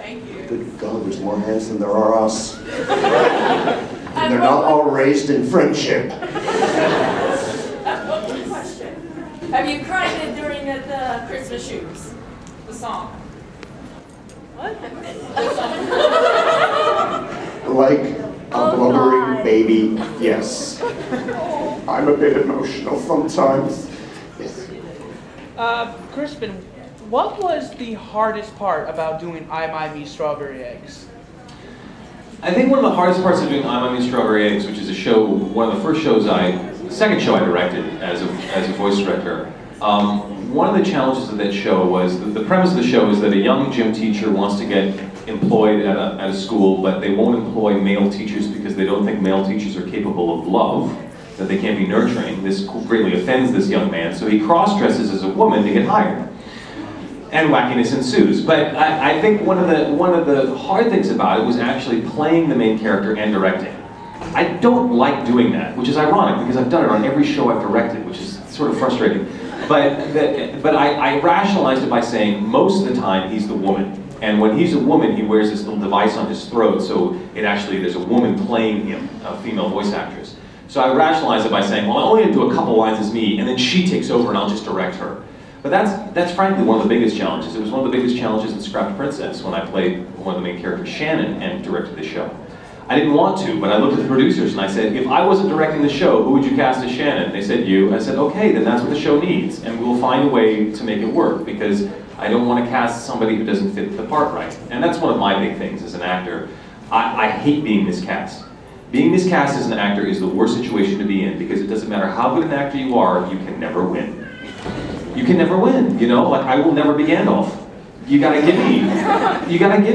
Thank you. Good God, there's more hands than there are us. And they're not all raised in friendship. One more question. Have you cried during the Christmas shoots? The song. What? Like a blubbering baby, yes. I'm a bit emotional sometimes. Yes. Crispin, what was the hardest part about doing I, My, Me, Strawberry Eggs? I think one of the hardest parts of doing I'm on These Strawberry Eggs, which is a show, one of the first shows the second show I directed as a voice director. One of the challenges of that show was, the premise of the show is that a young gym teacher wants to get employed at a school, but they won't employ male teachers because they don't think male teachers are capable of love, that they can't be nurturing. This greatly offends this young man, so he cross-dresses as a woman to get hired. And wackiness ensues. But I think one of the hard things about it was actually playing the main character and directing. I don't like doing that, which is ironic because I've done it on every show I've directed, which is sort of frustrating. But I rationalized it by saying most of the time he's the woman. And when he's a woman, he wears this little device on his throat, so there's a woman playing him, a female voice actress. So I rationalized it by saying, well, I only have to do a couple lines as me, and then she takes over and I'll just direct her. But that's frankly one of the biggest challenges. It was one of the biggest challenges in Scrapped Princess when I played one of the main characters, Shannon, and directed the show. I didn't want to, but I looked at the producers and I said, if I wasn't directing the show, who would you cast as Shannon? They said, you. I said, okay, then that's what the show needs, and we'll find a way to make it work, because I don't want to cast somebody who doesn't fit the part right. And that's one of my big things as an actor. I hate being miscast. Being miscast as an actor is the worst situation to be in, because it doesn't matter how good an actor you are, you can never win. You can never win, you know? Like, I will never be Gandalf. You gotta give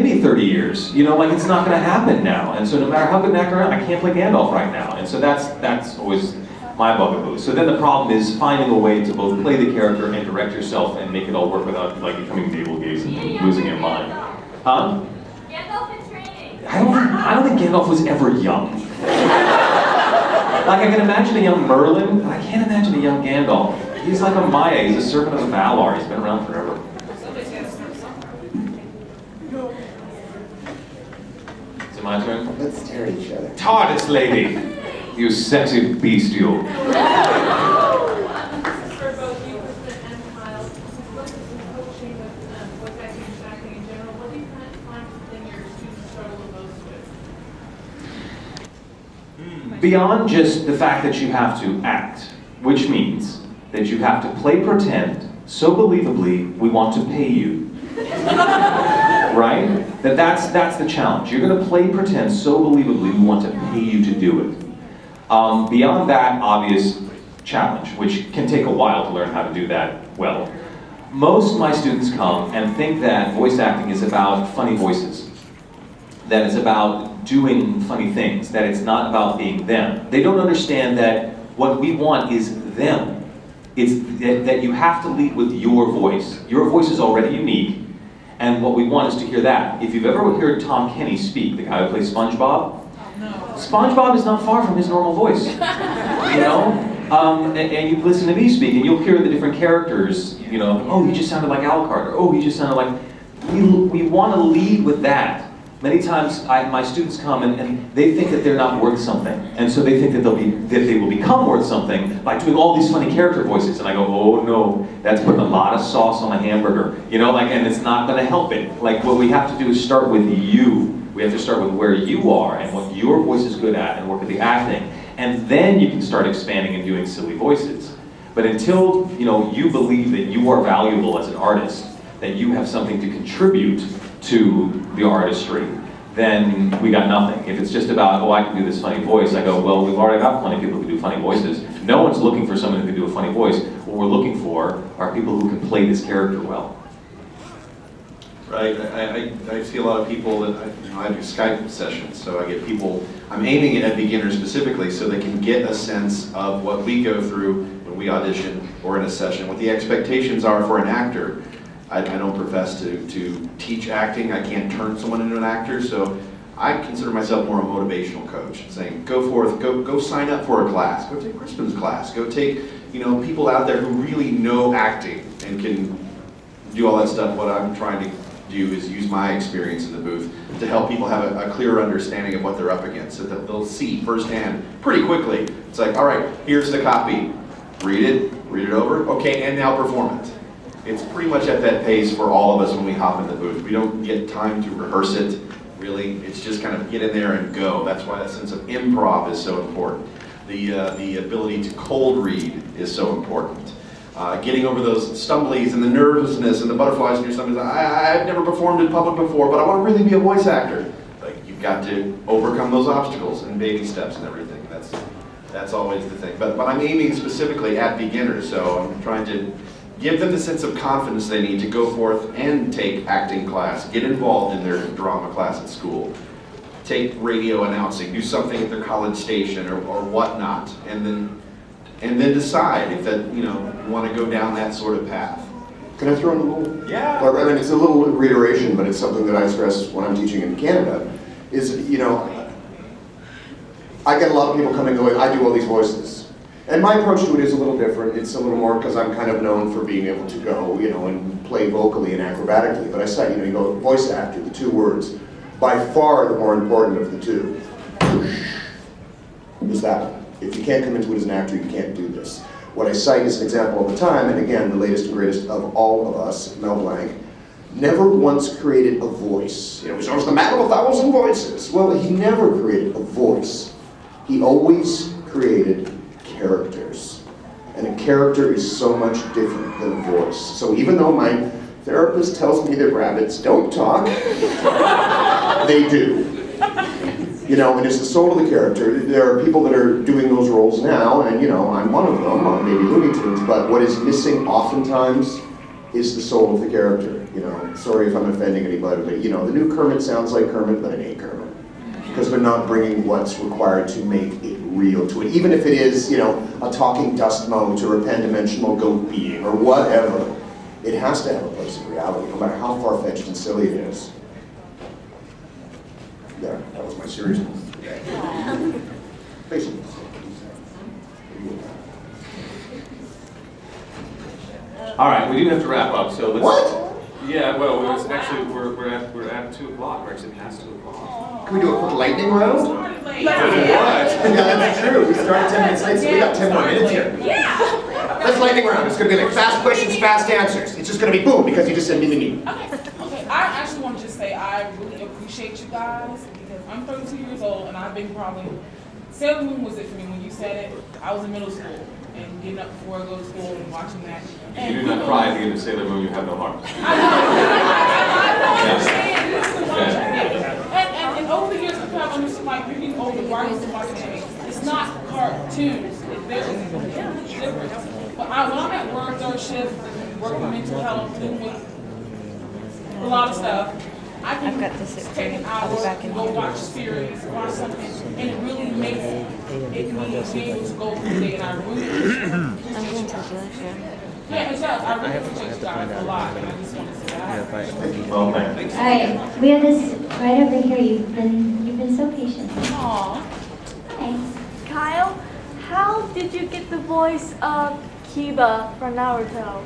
me 30 years. You know, like, it's not gonna happen now. And so no matter how good an actor I am, I can't play Gandalf right now. And so that's always my bugaboo. So then the problem is finding a way to both play the character and direct yourself and make it all work without, like, becoming navel-gazing and losing your mind. Huh? Gandalf in training. I don't think Gandalf was ever young. Like, I can imagine a young Merlin, but I can't imagine a young Gandalf. He's like a Maya, he's a servant of Valar, he's been around forever. Somebody's got to start somewhere. Is it my turn? Let's stare at each other. TARDIS lady! You sexy bestial. This is for both you, Crispin, and Kyle. What is the coaching with voice acting and acting in general? What do you find within your students struggle the most with? Beyond just the fact that you have to act, which means that you have to play pretend so believably we want to pay you. Right? That's the challenge. You're going to play pretend so believably we want to pay you to do it. Beyond that obvious challenge, which can take a while to learn how to do that well, most of my students come and think that voice acting is about funny voices, that it's about doing funny things, that it's not about being them. They don't understand that what we want is them. It's that you have to lead with your voice. Your voice is already unique, and what we want is to hear that. If you've ever heard Tom Kenny speak, the guy who plays SpongeBob, SpongeBob is not far from his normal voice, you know? And you listen to me speak, and you'll hear the different characters, you know, oh, he just sounded like Alucard, or oh, he just sounded like... We want to lead with that. Many times, my students come and they think that they're not worth something, and so they think that they will become worth something by doing all these funny character voices. And I go, oh no, that's putting a lot of sauce on a hamburger, you know, like, and it's not going to help it. Like, what we have to do is start with you. We have to start with where you are and what your voice is good at, and work at the acting, and then you can start expanding and doing silly voices. But until you believe that you are valuable as an artist, that you have something to contribute to the artistry, then we got nothing. If it's just about, oh, I can do this funny voice, I go, well, we've already got plenty of people who can do funny voices. No one's looking for someone who can do a funny voice. What we're looking for are people who can play this character well. Right, I see a lot of people that, I do Skype sessions, so I get people, I'm aiming it at beginners specifically so they can get a sense of what we go through when we audition or in a session, what the expectations are for an actor. I don't profess to teach acting. I can't turn someone into an actor, so I consider myself more a motivational coach, saying go forth, go sign up for a class, go take Crispin's class, go take people out there who really know acting and can do all that stuff, what I'm trying to do is use my experience in the booth to help people have a clearer understanding of what they're up against, so that they'll see firsthand pretty quickly. It's like, all right, here's the copy. Read it over, okay, and now perform it. It's pretty much at that pace for all of us when we hop in the booth. We don't get time to rehearse it, really. It's just kind of get in there and go. That's why that sense of improv is so important. The ability to cold read is so important. Getting over those stumblies and the nervousness and the butterflies in your stomach. I've never performed in public before, but I want to really be a voice actor. Like, you've got to overcome those obstacles and baby steps and everything. That's always the thing. But I'm aiming specifically at beginners, so I'm trying to give them the sense of confidence they need to go forth and take acting class, get involved in their drama class at school, take radio announcing, do something at their college station or whatnot, and then decide if that, you want to go down that sort of path. Can I throw in a little? Yeah. I mean, it's a little reiteration, but it's something that I stress when I'm teaching in Canada, is, I get a lot of people coming and going, I do all these voices. And my approach to it is a little different. It's a little more because I'm kind of known for being able to go, and play vocally and acrobatically. But I say, you go voice actor, the two words, by far the more important of the two is that one. If you can't come into it as an actor, you can't do this. What I cite is an example all the time, and again, the latest and greatest of all of us, Mel Blanc, never once created a voice. He's always the man of 1,000 voices. Well, he never created a voice. He always created characters. And a character is so much different than a voice. So even though my therapist tells me that rabbits don't talk, they do. And it's the soul of the character. There are people that are doing those roles now, and I'm one of them on maybe Looney Tunes, but what is missing oftentimes is the soul of the character. Sorry if I'm offending anybody, but the new Kermit sounds like Kermit, but it ain't Kermit. Because they're not bringing what's required to make it real to it. Even if it is, a talking dust mote or a pan-dimensional goat being or whatever, it has to have a place of reality, no matter how far-fetched and silly it is. There, that was my seriousness. Patience. All right, we do have to wrap up, so let's... What? Yeah, well, we're at 2 o'clock. We're actually past 2 o'clock. Can we do a quick lightning round? What? Yeah, that's true. We started 10 minutes late, so we got 10 more minutes here. Yeah. That's lightning round. It's going to be like fast questions, fast answers. It's just going to be boom because you just said me. Okay. I actually want to just say I really appreciate you guys because I'm 32 years old and I've been probably, Sailor Moon was it for me when you said it. I was in middle school and getting up before I go to school and watching that. And You do not cry at the end of Sailor Moon, you have no heart. I understand. This is the one. And over the years, I've understood, like, you're getting older, why are you watching anime? It's not cartoons. There's a huge difference. But when I'm at work, third shift, working mental health, dealing with a lot of stuff, I can take an hour, go watch a series, watch something, and it really makes it me able to go through the day, and I really appreciate it. Yeah, it does. I really appreciate you guys a lot, and I just want to say that. Well, thanks. All right, we have this right over here. You've been so patient. Aww. Hi. Kyle, how did you get the voice of Kiba from Naruto?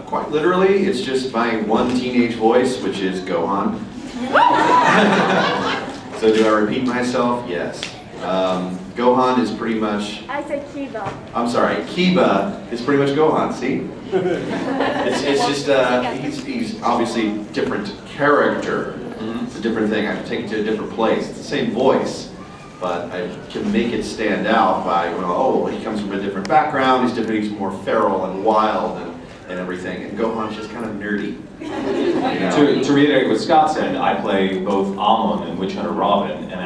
Quite literally, it's just my one teenage voice, which is Gohan. So do I repeat myself? Yes. Gohan is pretty much... I said Kiba. I'm sorry, Kiba is pretty much Gohan, see? It's just, he's obviously different character. It's a different thing. I can take it to a different place. It's the same voice, but I can make it stand out by, he comes from a different background, he's different, he's more feral and wild and everything, and Gohan's just kind of nerdy. To reiterate what Scott said, I play both Amon and Witch Hunter Robin and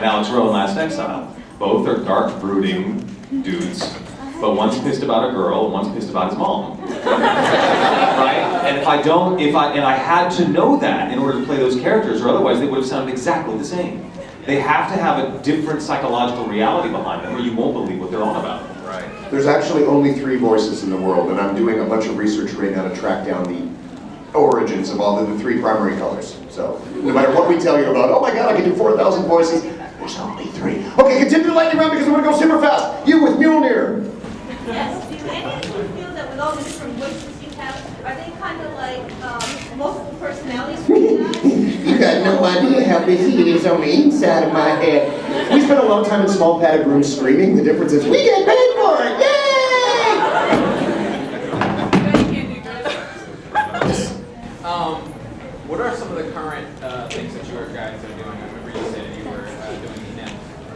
Alex Rowe in Last Exile. Both are dark, brooding dudes, but one's pissed about a girl, one's pissed about his mom. Right? And I had to know that in order to play those characters, or otherwise they would have sounded exactly the same. They have to have a different psychological reality behind them, or you won't believe what they're on about. Right. There's actually only 3 voices in the world, and I'm doing a bunch of research right now to track down the origins of all the 3 primary colors. So, no matter what we tell you about, oh my god, I can do 4,000 voices, there's only 3. Okay, continue the lightning round because I'm going to go super fast. You with Mjolnir. Yes, do any of you feel that with all the different voices you have, Are they kind of like multiple personalities for you guys? You got no idea how busy it is on the inside of my head. We spend a long time in small padded rooms screaming. The difference is we get paid for it. Yay! What are some of the current things that your guys are doing? I remember you said you were doing ENIM,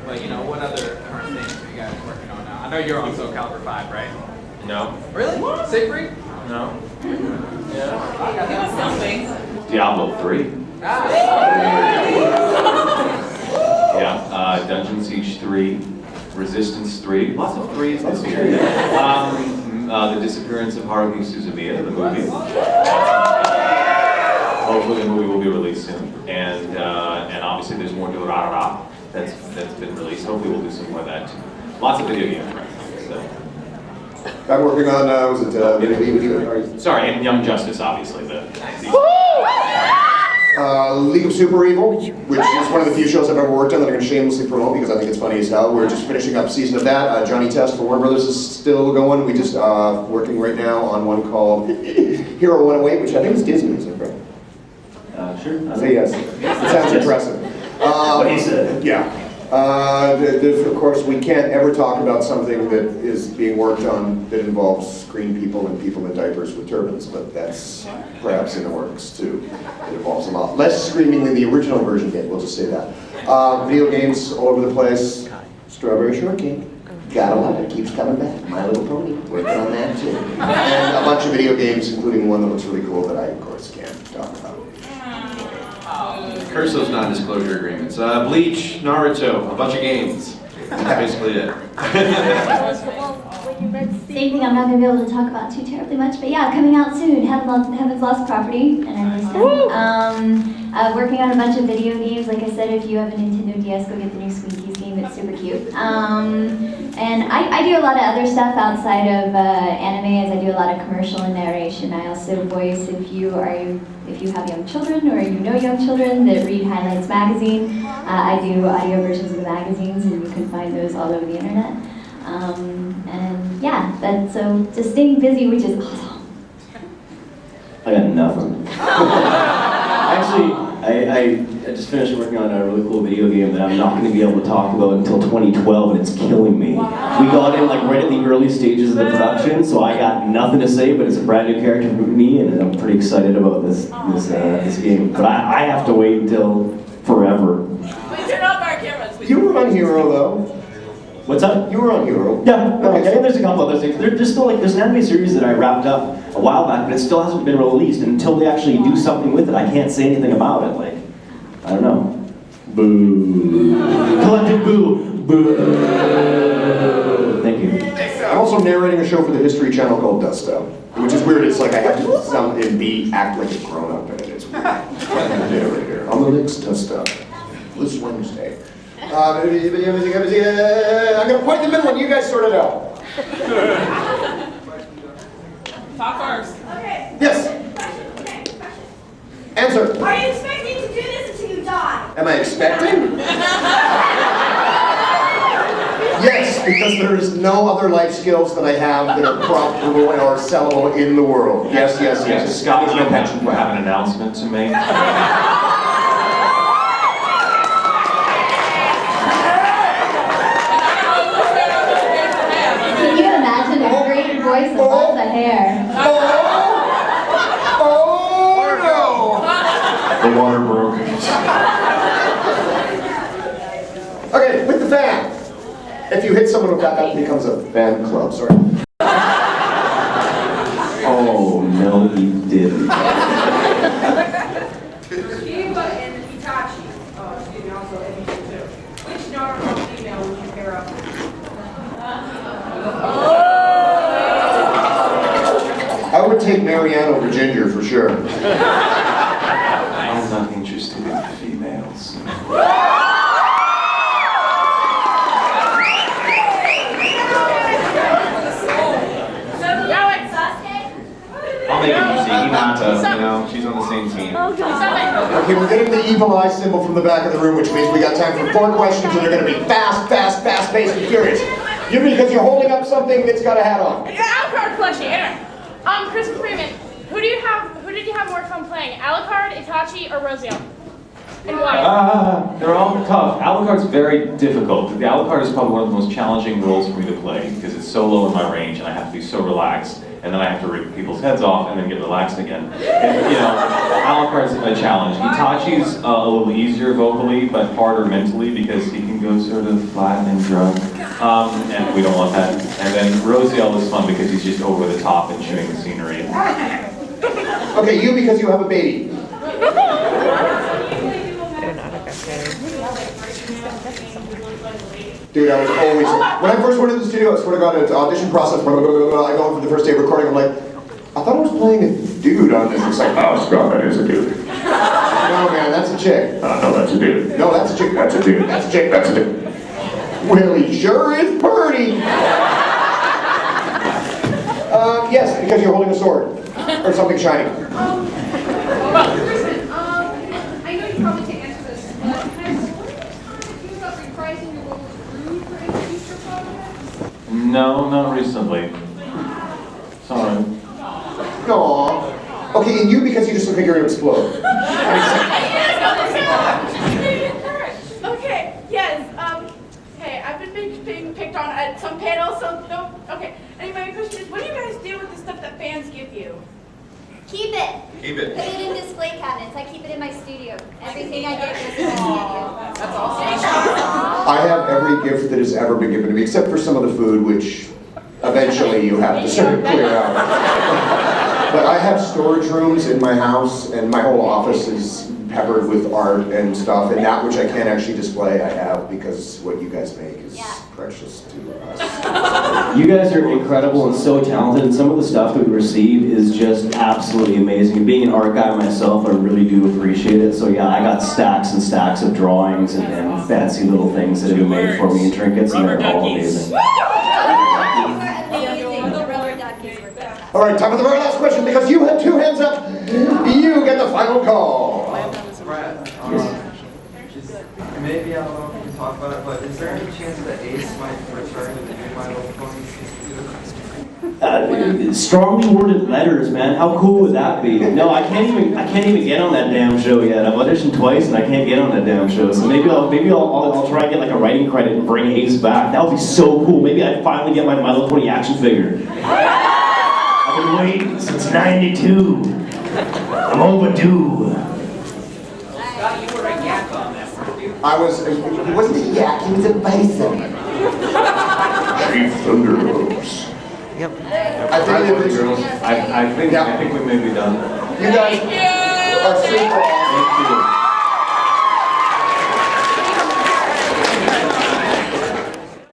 but you know, what other current things are you guys working on now? I know you're on Soul Calibur 5, right? No. Really? Siegfried? No. Yeah. Give us something. Diablo 3. Ah. Yeah. Dungeon Siege 3. Resistance 3. Lots of 3s this year. The Disappearance of Haruhi Suzumiya, the movie. Hopefully the movie will be released soon. And obviously there's more Durarara that's been released. Hopefully we'll do something like that too. Lots of video games right now. So. I'm working on, was it, Sorry, and Young Justice, obviously. League of Super Evil, which is one of the few shows I've ever worked on that I'm going to shamelessly promote because I think it's funny as hell. We're just finishing up a season of that. Johnny Test for Warner Brothers is still going. We just working right now on one called Hero 108, which I think is Disney, is that right? Sure. I say yes. It sounds impressive. What he said. Yeah. Of course, we can't ever talk about something that is being worked on that involves green people and people in diapers with turbans, but that's perhaps in the works too. It involves a lot less screaming than the original version did, we'll just say that. Video games all over the place. Strawberry Shortcake. Gotta love it, keeps coming back. My Little Pony, working on that too. And a bunch of video games, including one that looks really cool that I, of course, can't talk about. Curse those non-disclosure agreements. Bleach, Naruto, a bunch of games. That's basically it. Same thing, I'm not going to be able to talk about too terribly much, but yeah, coming out soon, Heaven's Lost Property, and I missed it. Working on a bunch of video games. Like I said, if you have a Nintendo DS, go get the new Squeakies game, it's super cute. And I do a lot of other stuff outside of anime, as I do a lot of commercial and narration. I also voice, if you have young children or you know young children that read Highlights magazine, I do audio versions of the magazines, and you can find those all over the internet. And yeah, so just staying busy, which is awesome. I got nothing. Actually, I just finished working on a really cool video game that I'm not going to be able to talk about until 2012, and it's killing me. Wow. We got in like right at the early stages of the production, so I got nothing to say, but it's a brand new character for me, and I'm pretty excited about this game. But I have to wait until forever. Please turn off our cameras. You were on Hero, though. What's that? You were on Hero. Yeah, okay. And there's a couple other things. There's still like, there's an anime series that I wrapped up a while back, but it still hasn't been released. And until they actually do something with it, I can't say anything about it. Like, I don't know. Boo. Collective boo. Boo. Thank you. I'm also narrating a show for the History Channel called Dust Up, which is weird. It's like I have to sound and act like a grown up in it. It's weird. Narrator on the next Dust Up this Wednesday. I'm gonna point in the middle and you guys sort it out. Talk first. Okay. Yes. Okay. Answer. Are you expecting to do this until you die? Am I expecting? Yes, because there is no other life skills that I have that are profitable or sellable in the world. Yes, yes, yes. Scott, There's no pension we have plan. an announcement to make. Can you imagine a great voice and lots of hair? The water broke. Okay, with the fan. If you hit someone with that becomes a fan club. Sorry. Oh, no, you didn't. Kiba and Itachi, excuse me, also Emishi too. Which Naruto female would you pair up with? I would take Marianne over Ginger for sure. I'm not interested in females. I'll make it easy. Hinata, you know, she's on the same team. Oh God. Okay, we're getting the evil eye symbol from the back of the room, which means we got time for 4 questions, and they're going to be fast-paced, and furious. Because you're holding up something that's got a hat on. Yeah, I've heard a question. Crispin Freeman, who do Who did you have more fun playing? Alucard, Itachi, or Rosiel? And why? They're all tough. Alucard's very difficult. The Alucard is probably one of the most challenging roles for me to play because it's so low in my range and I have to be so relaxed. And then I have to rip people's heads off and then get relaxed again. And, you know, Alucard's a challenge. Itachi's a little easier vocally, but harder mentally because he can go sort of flat and drunk. And we don't want that. And then Rosiel is fun because he's just over the top and chewing the scenery. Okay, you because you have a baby. Dude, I was always, when I first went into the studio, I swear to God, it's audition process, blah, blah, blah, blah, I go in for the first day of recording, I'm like, I thought I was playing a dude on this. It's like, oh, Scott, that is a dude. No, man, that's a chick. No, that's a dude. No, that's a chick. That's a dude. That's a chick. That's a dude. Well, he sure is pretty. Yes, because you're holding a sword. Or something shiny. Crispin, I know you probably can't answer this, but can I ask, what are you trying to do about reprising your role as Rude for any future projects? No, not recently. Sorry. Aww. Okay, and you because you just look like you're gonna explode. Okay, yes, hey, I've been being picked on at some panels, so no, okay. Anyway, my question is, what do you guys do with the stuff that fans give you? Keep it. Keep it. Put it in display cabinets. I keep it in my studio. Everything I get goes in my studio. That's awesome. I have every gift that has ever been given to me, except for some of the food, which eventually you have to sort of clear out. But I have storage rooms in my house, and my whole office is peppered with art and stuff, and that which I can't actually display, I have, because what you guys make is precious to us. You guys are incredible and so talented, and some of the stuff that we receive is just absolutely amazing. And being an art guy myself, I really do appreciate it. So yeah, I got stacks and stacks of drawings and fancy little things that have been made for me and trinkets, and they're all amazing. All right, time for the very last question, because you had 2 hands up. You get the final call. Brad, maybe I don't know if you can talk about it, but is there any chance that Ace might return to the New My Little Pony season 2? Strongly worded letters, man. How cool would that be? No, I can't even get on that damn show yet. I've auditioned twice and I can't get on that damn show. So maybe I'll try and get like a writing credit and bring Ace back. That would be so cool. Maybe I'd finally get my Little Pony action figure. I've been waiting since '92. I'm overdue. Scott, you were a yak on that, weren't you? I was, he wasn't a yak, he was a bison. Chief Thunderhooves. Yep. I think I think we may be done. You guys are super awesome. Thank you.